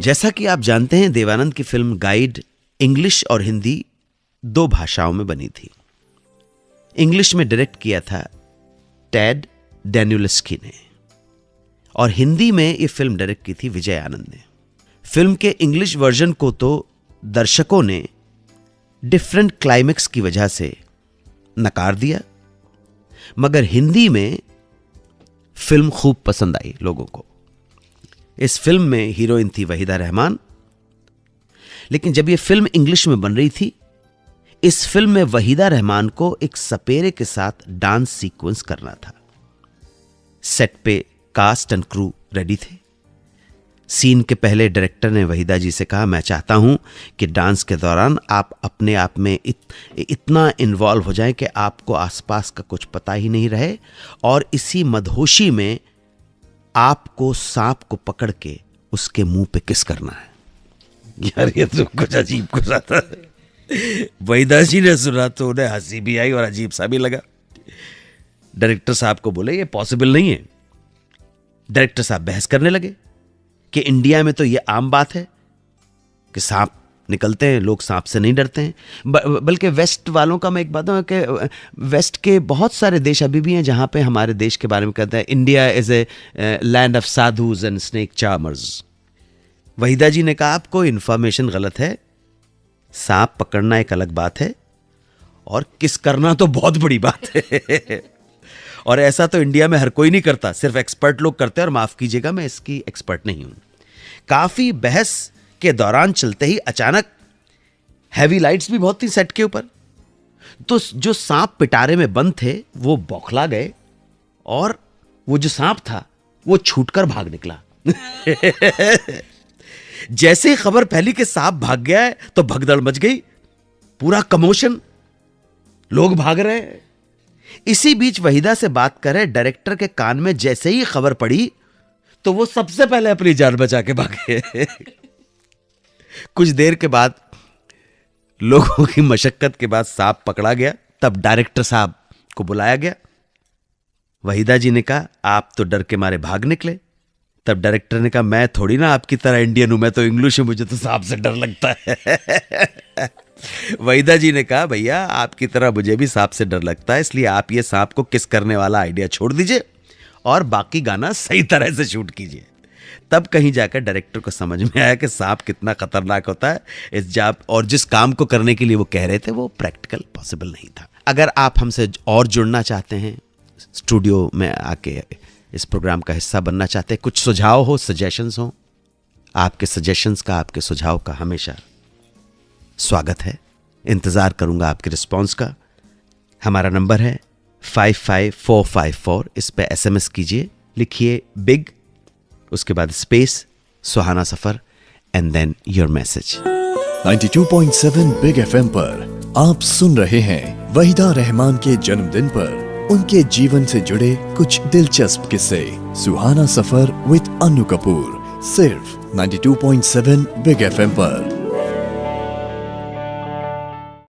जैसा कि आप जानते हैं, देवानंद की फिल्म गाइड इंग्लिश और हिंदी 2 भाषाओं में बनी थी। इंग्लिश में डायरेक्ट किया था टेड डैन्यूलस्की ने और हिंदी में यह फिल्म डायरेक्ट की थी विजय आनंद ने। फिल्म के इंग्लिश वर्जन को तो दर्शकों ने डिफरेंट क्लाइमेक्स की वजह से नकार दिया, मगर हिंदी में फिल्म खूब पसंद आई लोगों को। इस फिल्म में हीरोइन थी वहीदा रहमान, लेकिन जब यह फिल्म इंग्लिश में बन रही थी, इस फिल्म में वहीदा रहमान को एक सपेरे के साथ डांस सीक्वेंस करना था। सेट पे कास्ट एंड क्रू रेडी थे। सीन के पहले डायरेक्टर ने वहीदा जी से कहा, मैं चाहता हूं कि डांस के दौरान आप अपने आप में इतना इन्वॉल्व हो जाएं कि आपको आसपास का कुछ पता ही नहीं रहे और इसी मदहोशी में आपको सांप को पकड़ के उसके मुंह पे किस करना है। यार ये तो कुछ अजीब कुछ आता है। वहीदा जी ने सुना तो उन्हें हंसी भी आई और अजीब सा भी लगा। डायरेक्टर साहब को बोले ये पॉसिबल नहीं है। डायरेक्टर साहब बहस करने लगे कि इंडिया में तो ये आम बात है कि सांप निकलते हैं, लोग सांप से नहीं डरते हैं। बल्कि वेस्ट वालों का मैं एक बात हूं कि वेस्ट के बहुत सारे देश अभी भी हैं जहां पे हमारे देश के बारे में कहते हैं India is a land of sadhus and snake charmers. Waheeda ji ने कहा आपको इंफॉर्मेशन गलत है। सांप पकड़ना एक अलग बात है और किस करना तो बहुत बड़ी बात है। और ऐसा तो इंडिया में हर कोई नहीं करता, सिर्फ एक्सपर्ट लोग करते हैं। और माफ कीजिएगा, मैं इसकी एक्सपर्ट नहीं हूं। काफी बहस के दौरान चलते ही अचानक हैवी लाइट्स भी बहुत थी सेट के ऊपर, तो जो सांप पिटारे में बंद थे वो बौखला गए और वो जो सांप था वो छूटकर भाग निकला। जैसे ही खबर फैली कि सांप भाग गया है तो भगदड़ मच गई, पूरा कमोशन, लोग भाग रहे हैं। इसी बीच वहीदा से बात करे डायरेक्टर के कान में जैसे ही खबर पड़ी तो वो सबसे पहले अपनी जान बचा के भागे। कुछ देर के बाद लोगों की मशक्कत के बाद सांप पकड़ा गया। तब डायरेक्टर साहब को बुलाया गया। वहीदा जी ने कहा आप तो डर के मारे भाग निकले। तब डायरेक्टर ने कहा मैं थोड़ी ना आपकी तरह इंडियन हूं, मैं तो इंग्लिश हूं, मुझे तो सांप से डर लगता है। वहीदा जी ने कहा भैया आपकी तरह मुझे भी सांप से डर लगता है, इसलिए आप ये सांप को किस करने वाला आइडिया छोड़ दीजिए और बाकी गाना सही तरह से शूट कीजिए। तब कहीं जाकर डायरेक्टर को समझ में आया कि सांप कितना खतरनाक होता है। इस जाप और जिस काम को करने के लिए वो कह रहे थे वो प्रैक्टिकल पॉसिबल नहीं था। अगर आप हमसे और जुड़ना चाहते हैं, स्टूडियो में आके इस प्रोग्राम का हिस्सा बनना चाहते हैं, कुछ सुझाव हो, सजेशंस हो, आपके सजेशंस का, आपके सुझाव का हमेशा स्वागत है। इंतजार करूंगा आपके रिस्पांस का। हमारा नंबर है 55454। इस पे SMS कीजिए, लिखिए बिग, उसके बाद space Suhana Safar and then your message. 92.7 big FM पर आप सुन रहे हैं वहीदा रहमान के जन्मदिन पर उनके जीवन से जुड़े कुछ दिलचस्प किस्से। सुहाना सफर विद अन्नू कपूर, सिर्फ 92.7 बिग FM पर।